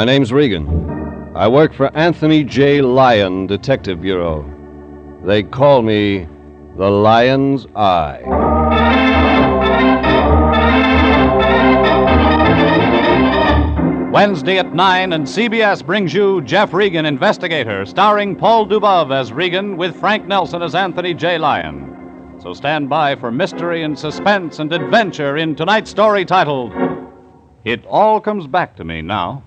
My name's Regan. I work for Anthony J. Lyon Detective Bureau. They call me the Lion's Eye. Wednesday at 9, and CBS brings you Jeff Regan, Investigator, starring Paul Dubov as Regan with Frank Nelson as Anthony J. Lyon. So stand by for mystery and suspense and adventure in tonight's story titled, It All Comes Back to Me Now.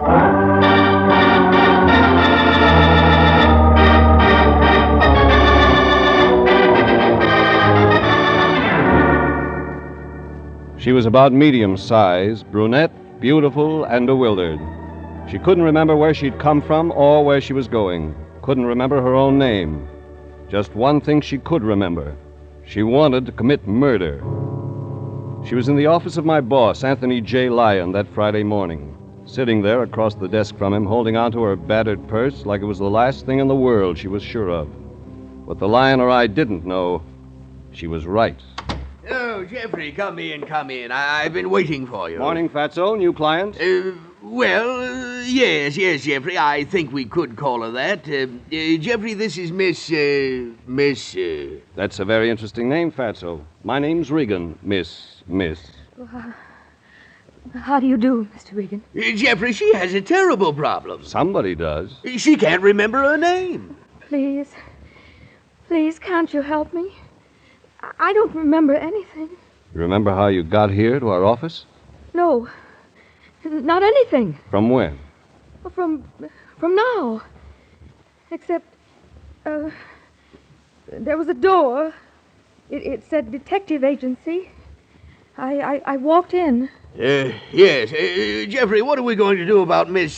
She was about medium size, brunette, beautiful, and bewildered. She couldn't remember where she'd come from or where she was going. Couldn't remember her own name. Just one thing she could remember. She wanted to commit murder. She was in the office of my boss, Anthony J. Lyon, that Friday morning, sitting there across the desk from him, holding onto her battered purse like it was the last thing in the world she was sure of. What the Lion or I didn't know, she was right. Oh, Jeffrey, come in. I've been waiting for you. Morning, Fatso. New client? Yes, Jeffrey. I think we could call her that. Jeffrey, this is Miss... That's a very interesting name, Fatso. My name's Regan, Miss. How do you do, Mr. Regan? Jeffrey, she has a terrible problem. Somebody does. She can't remember her name. Please, can't you help me? I don't remember anything. You remember how you got here to our office? No, not anything. From when? From now. Except, there was a door. It said detective agency. I walked in. Yes. Jeffrey, what are we going to do about Miss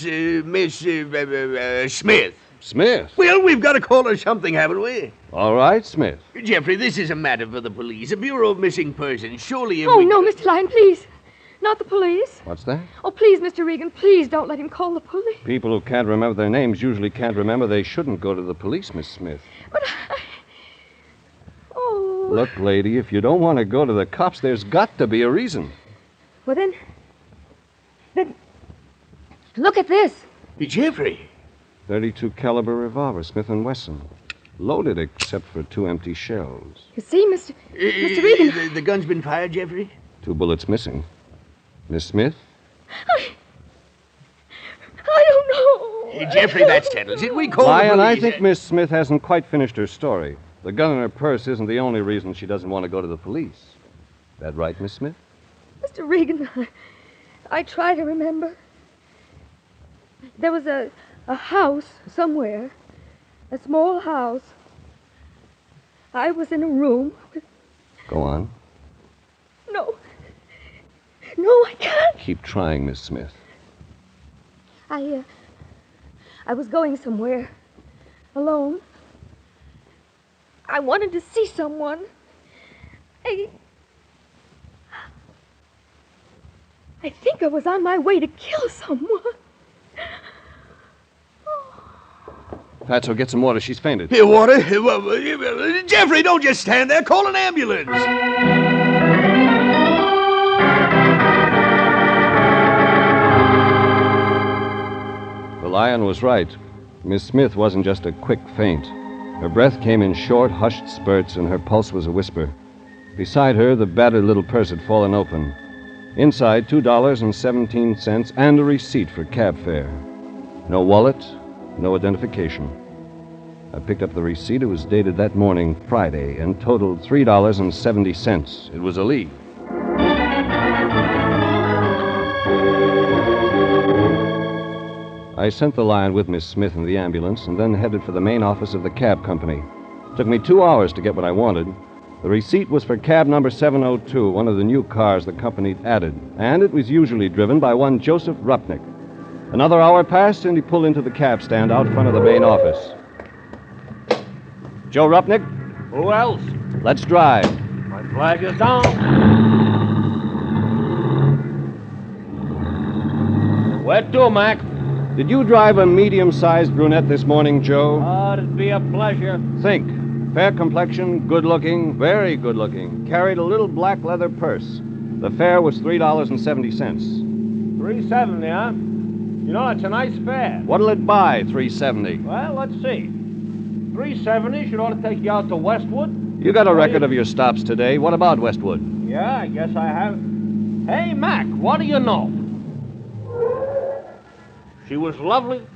Smith? Smith? Well, we've got to call her something, haven't we? All right, Smith. Jeffrey, this is a matter for the police, a Bureau of Missing Persons. Surely if Oh, no, Mr. Lyon, please. Not the police. What's that? Oh, please, Mr. Regan, please don't let him call the police. People who can't remember their names usually can't remember they shouldn't go to the police, Miss Smith. But Oh. Look, lady, if you don't want to go to the cops, there's got to be a reason. Well, then, look at this. Jeffrey. .32 caliber revolver, Smith & Wesson. Loaded except for 2 empty shells. You see, Mr. Regan. The gun's been fired, Jeffrey? 2 bullets missing. Miss Smith? I don't know. Jeffrey, that settles it. We call the Lyon, police. I think Miss Smith hasn't quite finished her story. The gun in her purse isn't the only reason she doesn't want to go to the police. That right, Miss Smith? Mr. Regan, I try to remember. There was a house somewhere. A small house. I was in a room with... Go on. No, I can't. Keep trying, Miss Smith. I was going somewhere. Alone. I wanted to see someone. I think I was on my way to kill someone. Fatso, get some water. She's fainted. Here, water? Jeffrey, don't just stand there. Call an ambulance. The Lion was right. Miss Smith wasn't just a quick faint. Her breath came in short, hushed spurts, and her pulse was a whisper. Beside her, the battered little purse had fallen open. Inside, $2.17 and a receipt for cab fare. No wallet, no identification. I picked up the receipt. It was dated that morning, Friday, and totaled $3.70. It was a lead. I sent the Lion with Miss Smith in the ambulance and then headed for the main office of the cab company. It took me 2 hours to get what I wanted. The receipt was for cab number 702, one of the new cars the company added, and it was usually driven by one Joseph Rupnick. Another hour passed, and he pulled into the cab stand out front of the main office. Joe Rupnick? Who else? Let's drive. My flag is down. Where to, Mac? Did you drive a medium-sized brunette this morning, Joe? It'd be a pleasure. Think. Fair complexion, good-looking, very good-looking. Carried a little black leather purse. The fare was $3.70. $3.70, huh? You know, that's a nice fare. What'll it buy, $3.70? Well, let's see. $3.70 should ought to take you out to Westwood. You got a record of your stops today. What about Westwood? Yeah, I guess I have. Hey, Mac, what do you know? She was lovely,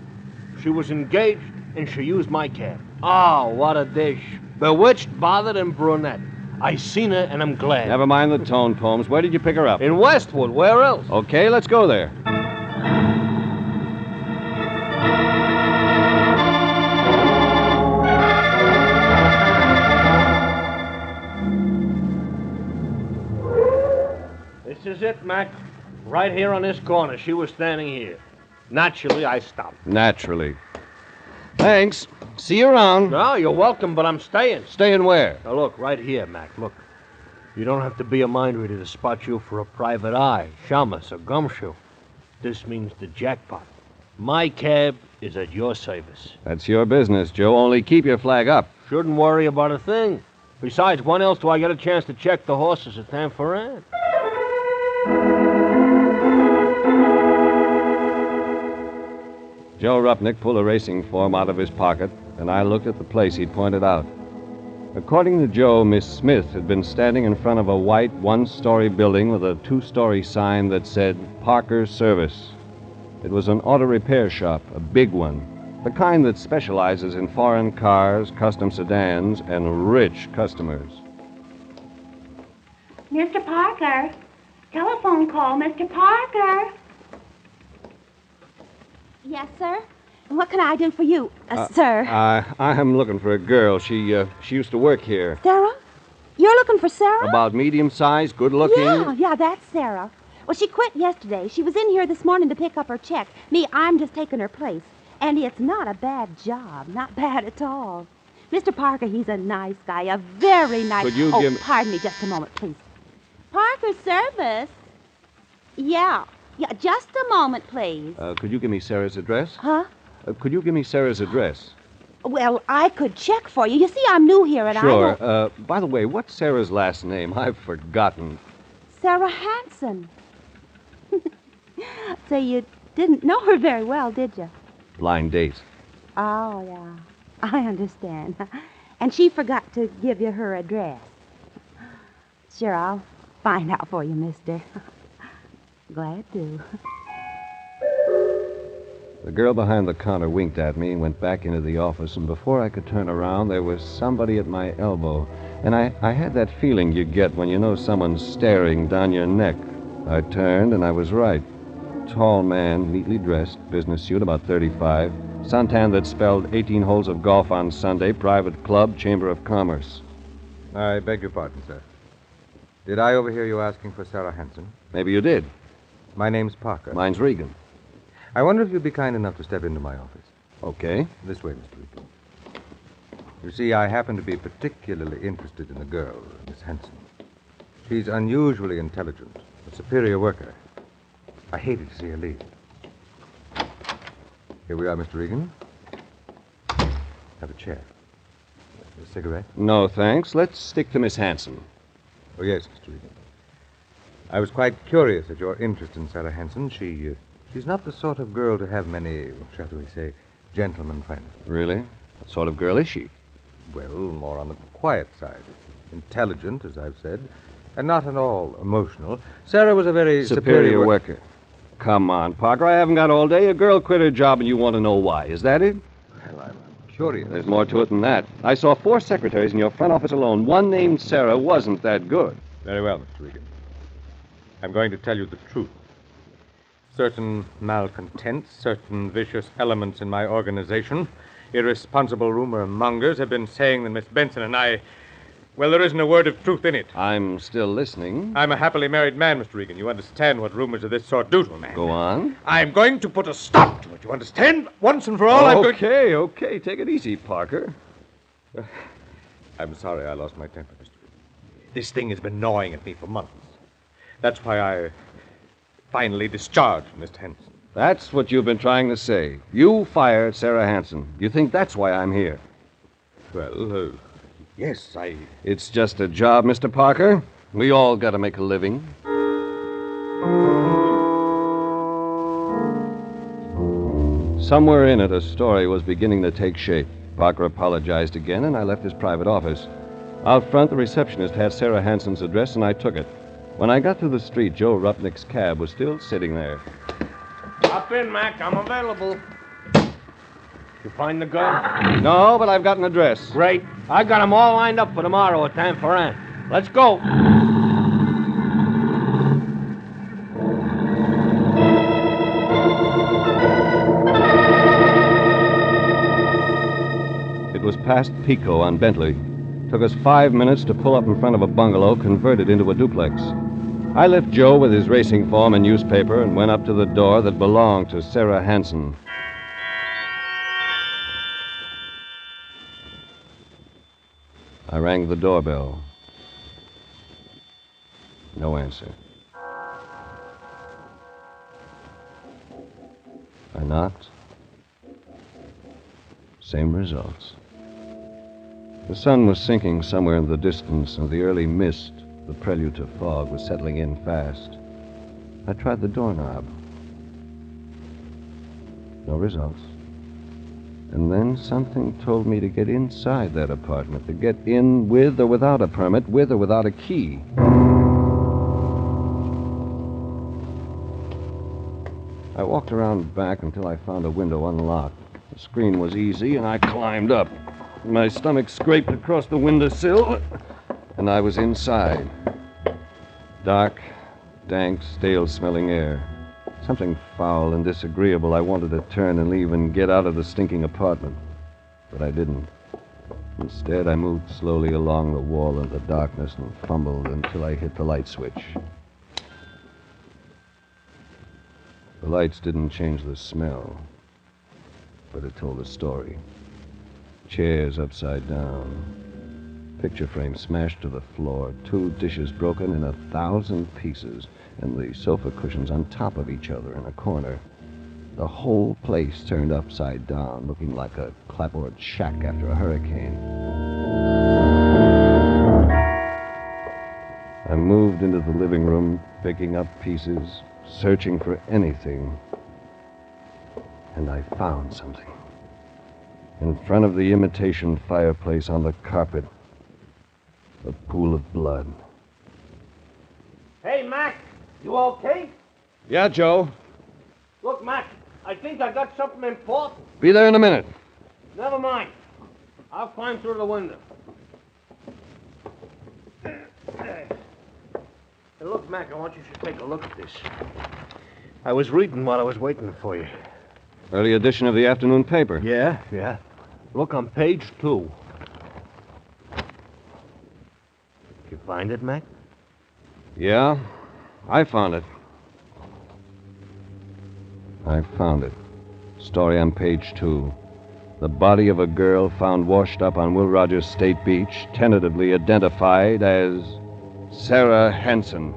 she was engaged, and she used my cab. Oh, what a dish. Bewitched, bothered, and brunette. I seen her, and I'm glad. Never mind the tone poems. Where did you pick her up? In Westwood. Where else? Okay, let's go there. This is it, Mac. Right here on this corner. She was standing here. Naturally, I stopped. Naturally. Thanks. See you around. No, you're welcome, but I'm staying. Staying where? Now, look, right here, Mac, look. You don't have to be a mind reader to spot you for a private eye, shamus, or gumshoe. This means the jackpot. My cab is at your service. That's your business, Joe. Only keep your flag up. Shouldn't worry about a thing. Besides, when else do I get a chance to check the horses at Tanforan? Joe Rupnick pulled a racing form out of his pocket, and I looked at the place he'd pointed out. According to Joe, Miss Smith had been standing in front of a white one-story building with a two-story sign that said Parker's Service. It was an auto repair shop, a big one, the kind that specializes in foreign cars, custom sedans, and rich customers. Mr. Parker. Telephone call, Mr. Parker. Yes, sir? And what can I do for you, sir? I'm looking for a girl. She used to work here. Sarah? You're looking for Sarah? About medium-sized, good-looking. Yeah, that's Sarah. Well, she quit yesterday. She was in here this morning to pick up her check. Me, I'm just taking her place. And it's not a bad job. Not bad at all. Mr. Parker, he's a nice guy. A very nice... Could you give me... pardon me just a moment, please. Parker's Service? Yeah, just a moment, please. Could you give me Sarah's address? Huh? Could you give me Sarah's address? Well, I could check for you. You see, I'm new here, and Sure. I don't... By the way, what's Sarah's last name? I've forgotten. Sarah Hanson. So you didn't know her very well, did you? Blind date. Oh, yeah. I understand. And she forgot to give you her address. Sure, I'll find out for you, mister. Glad to. The girl behind the counter winked at me and went back into the office, and before I could turn around, there was somebody at my elbow. And I had that feeling you get when you know someone's staring down your neck. I turned, and I was right. Tall man, neatly dressed, business suit, about 35. Suntan that spelled 18 holes of golf on Sunday, private club, Chamber of Commerce. I beg your pardon, sir. Did I overhear you asking for Sarah Hanson? Maybe you did. My name's Parker. Mine's Regan. I wonder if you'd be kind enough to step into my office. Okay. This way, Mr. Regan. You see, I happen to be particularly interested in the girl, Miss Hanson. She's unusually intelligent, a superior worker. I hated to see her leave. Here we are, Mr. Regan. Have a chair. A cigarette? No, thanks. Let's stick to Miss Hanson. Oh, yes, Mr. Regan. I was quite curious at your interest in Sarah Hanson. She's not the sort of girl to have many, shall we say, gentlemen friends. Really? What sort of girl is she? Well, more on the quiet side. Intelligent, as I've said, and not at all emotional. Sarah was a very superior worker. Come on, Parker. I haven't got all day. A girl quit her job and you want to know why. Is that it? Well, I'm curious. There's more to it than that. I saw 4 secretaries in your front office alone. One named Sarah wasn't that good. Very well, Mr. Regan. I'm going to tell you the truth. Certain malcontents, certain vicious elements in my organization, irresponsible rumor mongers have been saying that Miss Benson and I... Well, there isn't a word of truth in it. I'm still listening. I'm a happily married man, Mr. Regan. You understand what rumors of this sort do to a man. Go on. I'm going to put a stop to it. You understand? Once and for all, I'm going... Okay. Take it easy, Parker. I'm sorry I lost my temper, Mr. Regan. This thing has been gnawing at me for months. That's why I finally discharged Miss Hanson. That's what you've been trying to say. You fired Sarah Hanson. You think that's why I'm here? Well, yes, It's just a job, Mr. Parker. We all got to make a living. Somewhere in it, a story was beginning to take shape. Parker apologized again, and I left his private office. Out front, the receptionist had Sarah Hanson's address, and I took it. When I got to the street, Joe Rupnick's cab was still sitting there. Hop in, Mac. I'm available. You find the gun? No, but I've got an address. Great. I got them all lined up for tomorrow at Tanforan. Let's go. It was past Pico on Bentley. Took us 5 minutes to pull up in front of a bungalow converted into a duplex. I left Joe with his racing form and newspaper and went up to the door that belonged to Sarah Hanson. I rang the doorbell. No answer. I knocked. Same results. The sun was sinking somewhere in the distance, and the early mist, the prelude to fog, was settling in fast. I tried the doorknob. No results. And then something told me to get inside that apartment, to get in with or without a permit, with or without a key. I walked around back until I found a window unlocked. The screen was easy, and I climbed up. My stomach scraped across the windowsill, and I was inside. Dark, dank, stale-smelling air. Something foul and disagreeable. I wanted to turn and leave and get out of the stinking apartment. But I didn't. Instead, I moved slowly along the wall in the darkness and fumbled until I hit the light switch. The lights didn't change the smell, but it told a story. Chairs upside down. Picture frame smashed to the floor. 2 dishes broken in 1,000 pieces. And the sofa cushions on top of each other in a corner. The whole place turned upside down, looking like a clapboard shack after a hurricane. I moved into the living room, picking up pieces, searching for anything. And I found something. In front of the imitation fireplace on the carpet, a pool of blood. Hey, Mac. You okay? Yeah, Joe. Look, Mac, I think I got something important. Be there in a minute. Never mind. I'll climb through the window. Hey, look, Mac, I want you to take a look at this. I was reading while I was waiting for you. Early edition of the afternoon paper. Yeah. Look on page 2. You find it, Mac? Yeah, I found it. I found it. Story on page 2. The body of a girl found washed up on Will Rogers State Beach, tentatively identified as Sarah Hanson.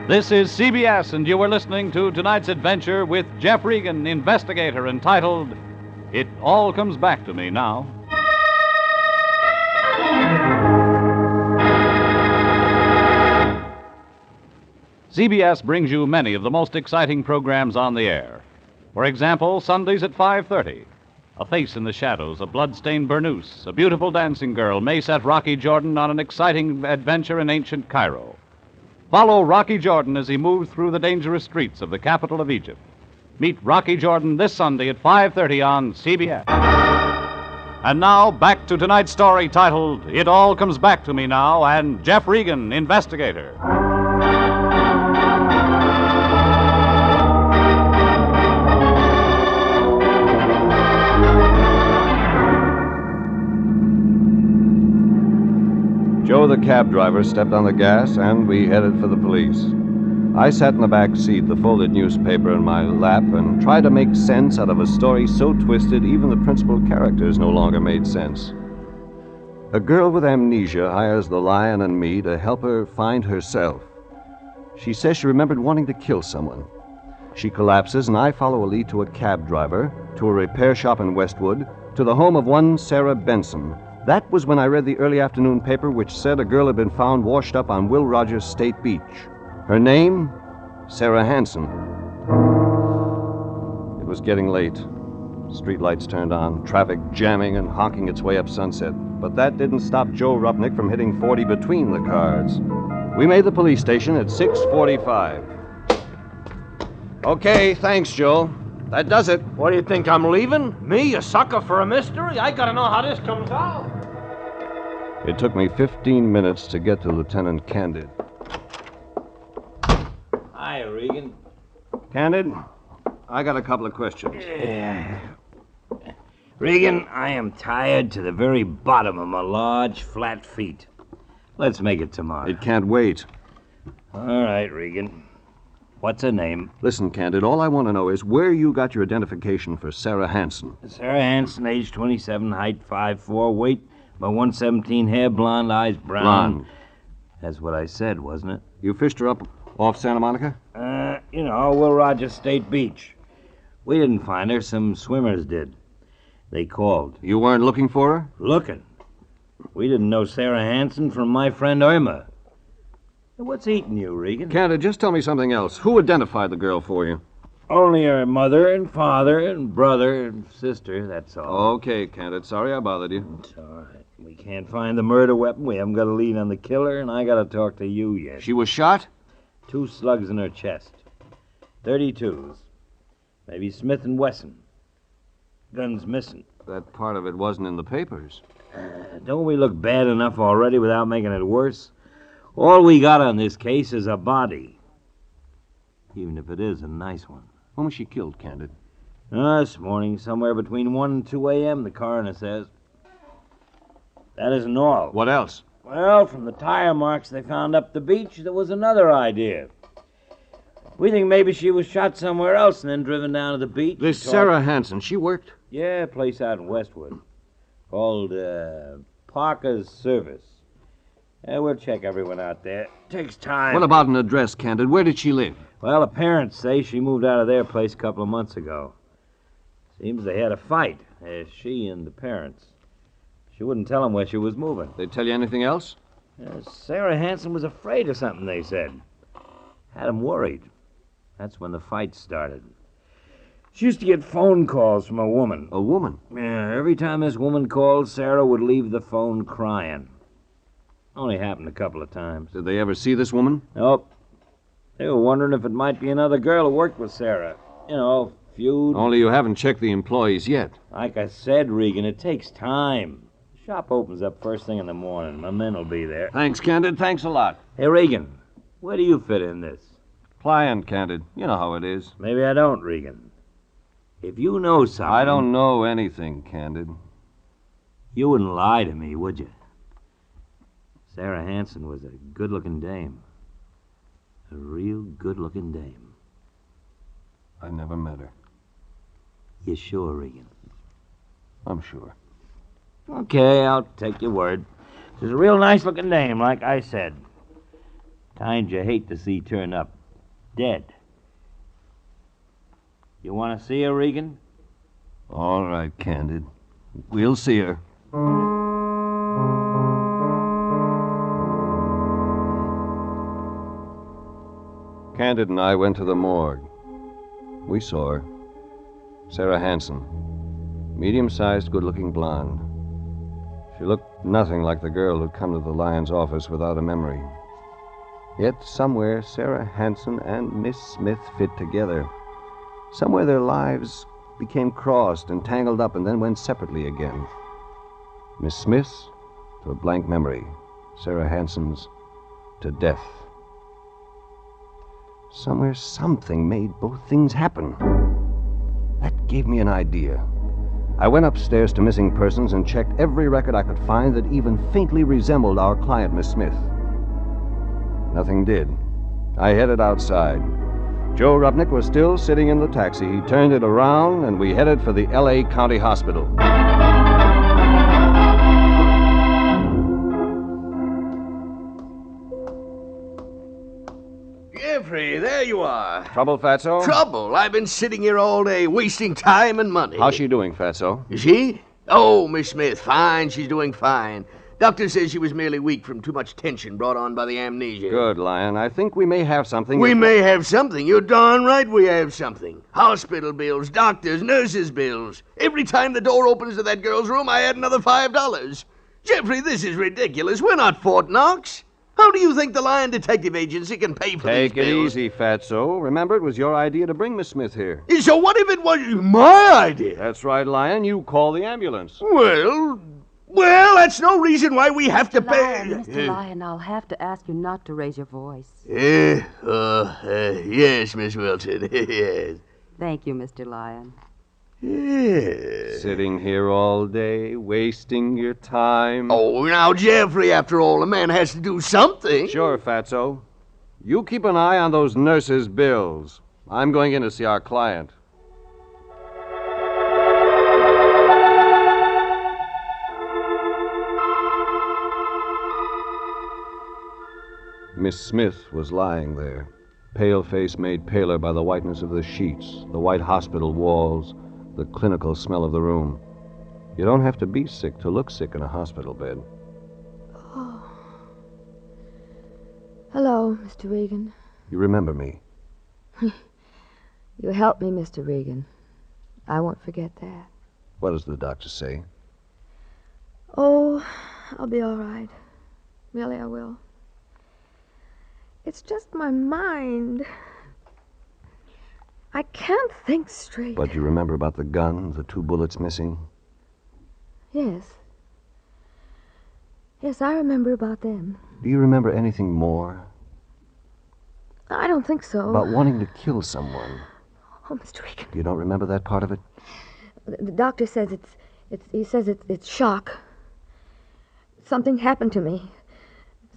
This is CBS, and you are listening to tonight's adventure with Jeff Regan, Investigator, entitled It All Comes Back to Me Now. CBS brings you many of the most exciting programs on the air. For example, Sundays at 5:30. A face in the shadows, a blood-stained burnoose, a beautiful dancing girl may set Rocky Jordan on an exciting adventure in ancient Cairo. Follow Rocky Jordan as he moves through the dangerous streets of the capital of Egypt. Meet Rocky Jordan this Sunday at 5:30 on CBS. And now, back to tonight's story titled It All Comes Back to Me Now, and Jeff Regan, Investigator. Joe, the cab driver, stepped on the gas, and we headed for the police. I sat in the back seat, the folded newspaper in my lap, and tried to make sense out of a story so twisted even the principal characters no longer made sense. A girl with amnesia hires the Lion and me to help her find herself. She says she remembered wanting to kill someone. She collapses, and I follow a lead to a cab driver, to a repair shop in Westwood, to the home of one Sarah Benson, That was when I read the early afternoon paper which said a girl had been found washed up on Will Rogers State Beach. Her name, Sarah Hansen. It was getting late. Streetlights turned on, traffic jamming and honking its way up Sunset. But that didn't stop Joe Rupnick from hitting 40 between the cars. We made the police station at 6:45. Okay, thanks, Joe. That does it. What do you think, I'm leaving? Me, a sucker for a mystery? I gotta know how this comes out. It took me 15 minutes to get to Lieutenant Candid. Hi, Regan. Candid, I got a couple of questions. Regan, I am tired to the very bottom of my large, flat feet. Let's make it tomorrow. It can't wait. All right, Regan. What's her name? Listen, Candid, all I want to know is where you got your identification for Sarah Hansen. Sarah Hansen, age 27, height 5'4", weight about 117, hair blonde, eyes brown. Blonde. That's what I said, wasn't it? You fished her up off Santa Monica? Will Rogers State Beach. We didn't find her. Some swimmers did. They called. You weren't looking for her? Looking. We didn't know Sarah Hansen from my friend Irma. What's eating you, Regan? Candid, just tell me something else. Who identified the girl for you? Only her mother and father and brother and sister, that's all. Okay, Candid. Sorry I bothered you. It's all right. We can't find the murder weapon. We haven't got a lead on the killer, and I got to talk to you yet. She was shot? 2 slugs in her chest. 32s. Maybe Smith & Wesson. Gun's missing. That part of it wasn't in the papers. Don't we look bad enough already without making it worse? All we got on this case is a body. Even if it is a nice one. When was she killed, Candid? This morning, somewhere between 1 and 2 a.m., the coroner says. That isn't all. What else? Well, from the tire marks they found up the beach, there was another idea. We think maybe she was shot somewhere else and then driven down to the beach. This Sarah Hansen, she worked? Yeah, a place out in Westwood. Called, Parker's Service. We'll check everyone out there. Takes time. What about an address, Candid? Where did she live? Well, the parents say she moved out of their place a couple of months ago. Seems they had a fight, she and the parents. She wouldn't tell them where she was moving. They tell you anything else? Sarah Hansen was afraid of something, they said. Had them worried. That's when the fight started. She used to get phone calls from a woman. A woman? Yeah, every time this woman called, Sarah would leave the phone crying. Only happened a couple of times. Did they ever see this woman? Nope. They were wondering if it might be another girl who worked with Sarah. Feud. Only you haven't checked the employees yet. Like I said, Regan, it takes time. The shop opens up first thing in the morning. My men will be there. Thanks, Candid. Thanks a lot. Hey, Regan, where do you fit in this? Client, Candid. You know how it is. Maybe I don't, Regan. If you know something... I don't know anything, Candid. You wouldn't lie to me, would you? Sarah Hansen was a good-looking dame. A real good-looking dame. I never met her. You sure, Regan? I'm sure. Okay, I'll take your word. She's a real nice-looking dame, like I said. Kind you hate to see turn up dead. You want to see her, Regan? All right, Candid. We'll see her. Candid and I went to the morgue. We saw her. Sarah Hansen. Medium-sized, good-looking blonde. She looked nothing like the girl who'd come to the Lyon's office without a memory. Yet somewhere Sarah Hansen and Miss Smith fit together. Somewhere their lives became crossed and tangled up and then went separately again. Miss Smith's to a blank memory. Sarah Hansen's to death. Somewhere something made both things happen. That gave me an idea. I went upstairs to Missing Persons and checked every record I could find that even faintly resembled our client, Miss Smith. Nothing did. I headed outside. Joe Rupnick was still sitting in the taxi. He turned it around, and we headed for the L.A. County Hospital. Jeffrey, there you are. Trouble, Fatso? Trouble? I've been sitting here all day, wasting time and money. How's she doing, Fatso? Is she? Oh, Miss Smith, fine. She's doing fine. Doctor says she was merely weak from too much tension brought on by the amnesia. Good, Lyon. I think we may have something. We may have something. You're darn right we have something. Hospital bills, doctors, nurses' bills. Every time the door opens to that girl's room, I add another $5. Jeffrey, this is ridiculous. We're not Fort Knox. How do you think the Lyon Detective Agency can pay for these bills? Take it easy, Fatso. Remember, it was your idea to bring Miss Smith here. So what if it was my idea? That's right, Lyon. You call the ambulance. Well, that's no reason why we have to pay. Mr. Lyon, I'll have to ask you not to raise your voice. Yes, Miss Wilson, yes. Thank you, Mr. Lyon. Yes. Sitting here all day, wasting your time. Oh, now, Jeffrey, after all, a man has to do something. Sure, Fatso. You keep an eye on those nurses' bills. I'm going in to see our client. Miss Smith was lying there, pale face made paler by the whiteness of the sheets, the white hospital walls, the clinical smell of the room. You don't have to be sick to look sick in a hospital bed. Oh. Hello, Mr. Regan. You remember me? You helped me, Mr. Regan. I won't forget that. What does the doctor say? Oh, I'll be all right. Really, I will. It's just my mind. I can't think straight. But you remember about the gun, the 2 bullets missing? Yes. Yes, I remember about them. Do you remember anything more? I don't think so. About wanting to kill someone? Oh, Mr. Regan. You don't remember that part of it? The doctor says it's shock. Something happened to me.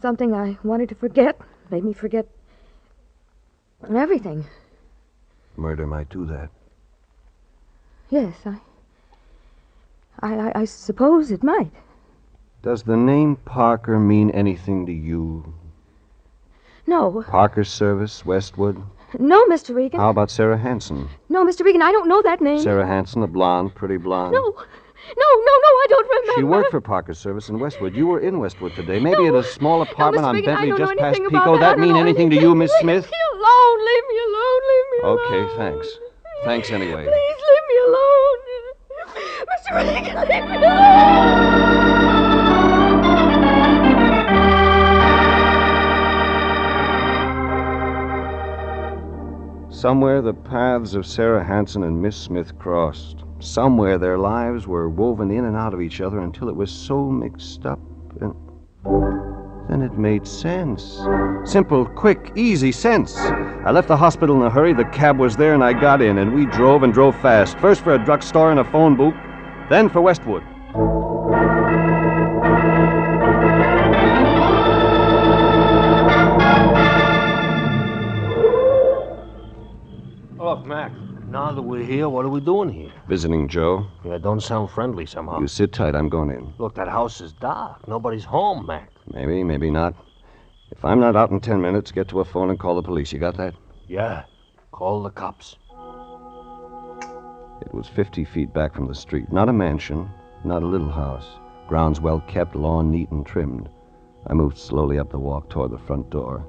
Something I wanted to forget. Made me forget everything. Murder might do that. Yes, I suppose it might. Does the name Parker mean anything to you? No. Parker Service, Westwood? No, Mr. Regan. How about Sarah Hanson? No, Mr. Regan, I don't know that name. Sarah Hanson, the blonde, pretty blonde? No, I don't remember. She worked for Parker Service in Westwood. You were in Westwood today. Maybe at a small apartment on Regan, Bentley just past about Pico. That mean anything to you, Miss Smith? Leave me alone. Leave me alone. Leave me alone. Okay, thanks. Thanks anyway. Please leave me alone. Mr. Regan, leave me alone. Somewhere the paths of Sarah Hanson and Miss Smith crossed. Somewhere their lives were woven in and out of each other until it was so mixed up, and then it made sense. Simple, quick, easy sense. I left the hospital in a hurry, the cab was there, and I got in, and we drove and drove fast. First for a drugstore and a phone booth, then for Westwood. Look, Mac, now that we're here, what are we doing here? Visiting Joe. Yeah, don't sound friendly somehow. You sit tight, I'm going in. Look, that house is dark. Nobody's home, Mac. Maybe, maybe not. If I'm not out in 10 minutes, get to a phone and call the police. You got that? Yeah, call the cops. It was 50 feet back from the street. Not a mansion, not a little house. Grounds well kept, lawn neat and trimmed. I moved slowly up the walk toward the front door.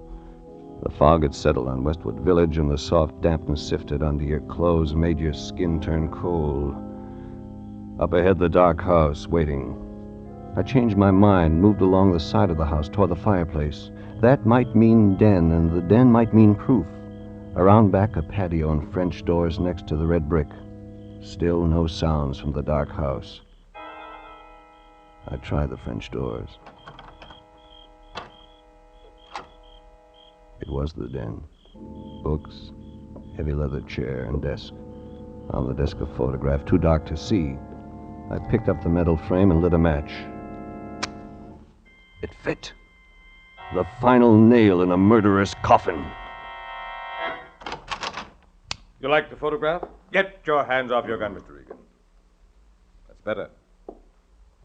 The fog had settled on Westwood Village, and the soft dampness sifted under your clothes and made your skin turn cold. Up ahead, the dark house, waiting. I changed my mind, moved along the side of the house toward the fireplace. That might mean den, and the den might mean proof. Around back, a patio and French doors next to the red brick. Still no sounds from the dark house. I tried the French doors. It was the den. Books, heavy leather chair and desk. On the desk, a photograph, too dark to see. I picked up the metal frame and lit a match. It fit. The final nail in a murderous coffin. You like the photograph? Get your hands off your gun, Mr. Regan. That's better.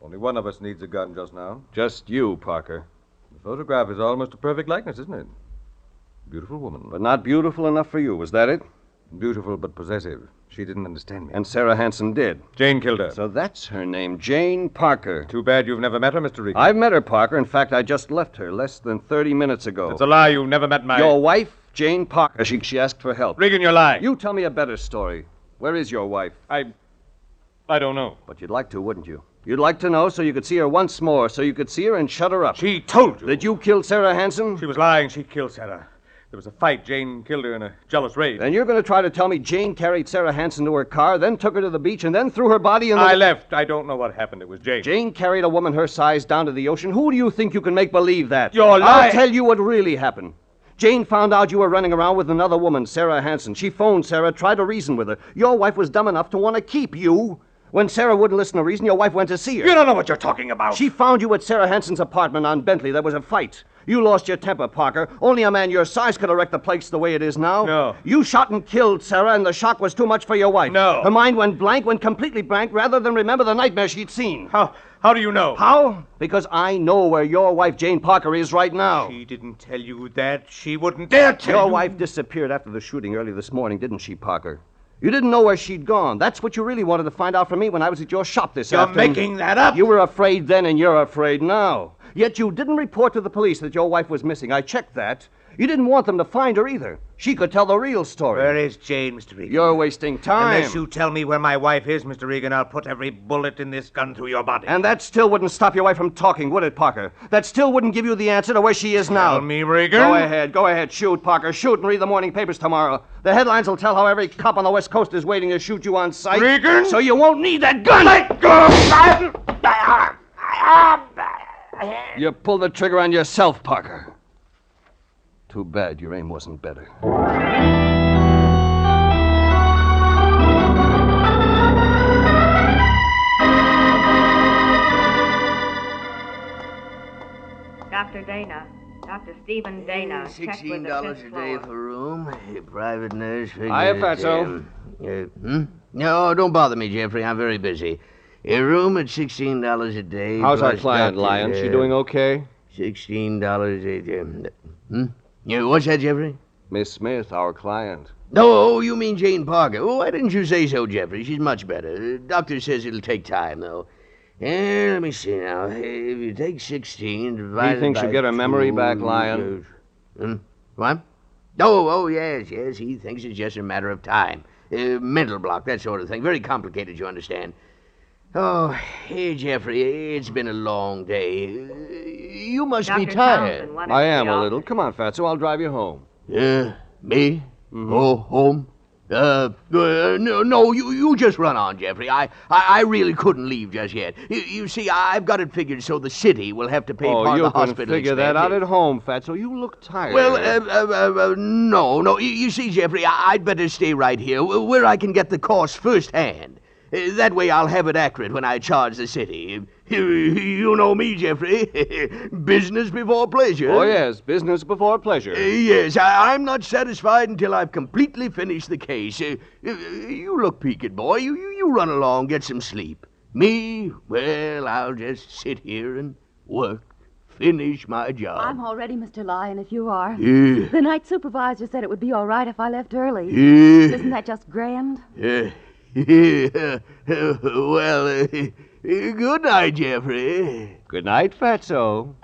Only one of us needs a gun just now. Just you, Parker. The photograph is almost a perfect likeness, isn't it? Beautiful woman. But not beautiful enough for you, was that it? Beautiful but possessive. She didn't understand me. And Sarah Hansen did. Jane killed her. So that's her name, Jane Parker. Too bad you've never met her, Mr. Regan. I've met her, Parker. In fact, I just left her less than 30 minutes ago. It's a lie. You've never met my... Your wife, Jane Parker. She asked for help. Regan, you're lying. You tell me a better story. Where is your wife? I don't know. But you'd like to, wouldn't you? You'd like to know so you could see her once more, so you could see her and shut her up. She told you. That you killed Sarah Hansen? She was lying. She killed Sarah. There was a fight. Jane killed her in a jealous rage. Then you're going to try to tell me Jane carried Sarah Hansen to her car, then took her to the beach, and then threw her body in the... I left. I don't know what happened. It was Jane. Jane carried a woman her size down to the ocean. Who do you think you can make believe that? You're lying. I'll tell you what really happened. Jane found out you were running around with another woman, Sarah Hansen. She phoned Sarah, tried to reason with her. Your wife was dumb enough to want to keep you. When Sarah wouldn't listen to reason, your wife went to see her. You don't know what you're talking about. She found you at Sarah Hansen's apartment on Bentley. There was a fight. You lost your temper, Parker. Only a man your size could have wrecked the place the way it is now. No. You shot and killed Sarah, and the shock was too much for your wife. No. Her mind went blank, went completely blank, rather than remember the nightmare she'd seen. How do you know? How? Because I know where your wife, Jane Parker, is right now. She didn't tell you that. She wouldn't dare tell you. Your wife disappeared after the shooting early this morning, didn't she, Parker? You didn't know where she'd gone. That's what you really wanted to find out from me when I was at your shop this afternoon. You're making that up. You were afraid then, and you're afraid now. Yet you didn't report to the police that your wife was missing. I checked that. You didn't want them to find her either. She could tell the real story. Where is Jane, Mr. Regan? You're wasting time. Unless you tell me where my wife is, Mr. Regan, I'll put every bullet in this gun through your body. And that still wouldn't stop your wife from talking, would it, Parker? That still wouldn't give you the answer to where she is now. Tell me, Regan. Go ahead. Shoot, Parker. Shoot and read the morning papers tomorrow. The headlines will tell how every cop on the West Coast is waiting to shoot you on sight. Regan! So you won't need that gun! Let go! You pulled the trigger on yourself, Parker. Too bad your aim wasn't better. Dr. Dana. Dr. Stephen Dana. $16 a day for room. Private nurse. Hiya, Fatso. No, don't bother me, Jeffrey. I'm very busy. A room at $16 a day. How's our plus client, Dr. Lyon? She doing okay? $16 a day. Yeah, what's that, Jeffrey? Miss Smith, our client. Oh, you mean Jane Parker. Oh, why didn't you say so, Jeffrey? She's much better. Doctor says it'll take time, though. Let me see now. If you take 16 divided He thinks by she'll get her memory 2, back, Lyon. What? Oh, yes. He thinks it's just a matter of time. Mental block, that sort of thing. Very complicated, you understand. Oh, hey, Jeffrey, it's been a long day. You must be tired. I am a little. Come on, Fatso, I'll drive you home. Me? Mm-hmm. Oh, home? No, you just run on, Jeffrey. I really couldn't leave just yet. You see, I've got it figured so the city will have to pay part of the hospital you can figure that out at home, Fatso. You look tired. Well, no. You see, Jeffrey, I'd better stay right here where I can get the cost firsthand. That way I'll have it accurate when I charge the city. You know me, Jeffrey. Business before pleasure. Oh, yes, business before pleasure. Yes, I'm not satisfied until I've completely finished the case. You look peaked, boy. You run along, get some sleep. Me, well, I'll just sit here and work. Finish my job. I'm all ready, Mr. Lyon, if you are. Yeah. The night supervisor said it would be all right if I left early. Yeah. Isn't that just grand? Well, good night, Jeffrey. Good night, Fatso.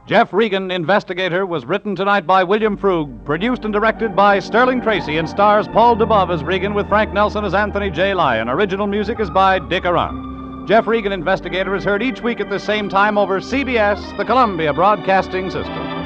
Jeff Regan, Investigator, was written tonight by William Froug, produced and directed by Sterling Tracy, and stars Paul Dubov as Regan with Frank Nelson as Anthony J. Lyon. Original music is by Dick Arant. Jeff Regan, Investigator, is heard each week at the same time over CBS, the Columbia Broadcasting System.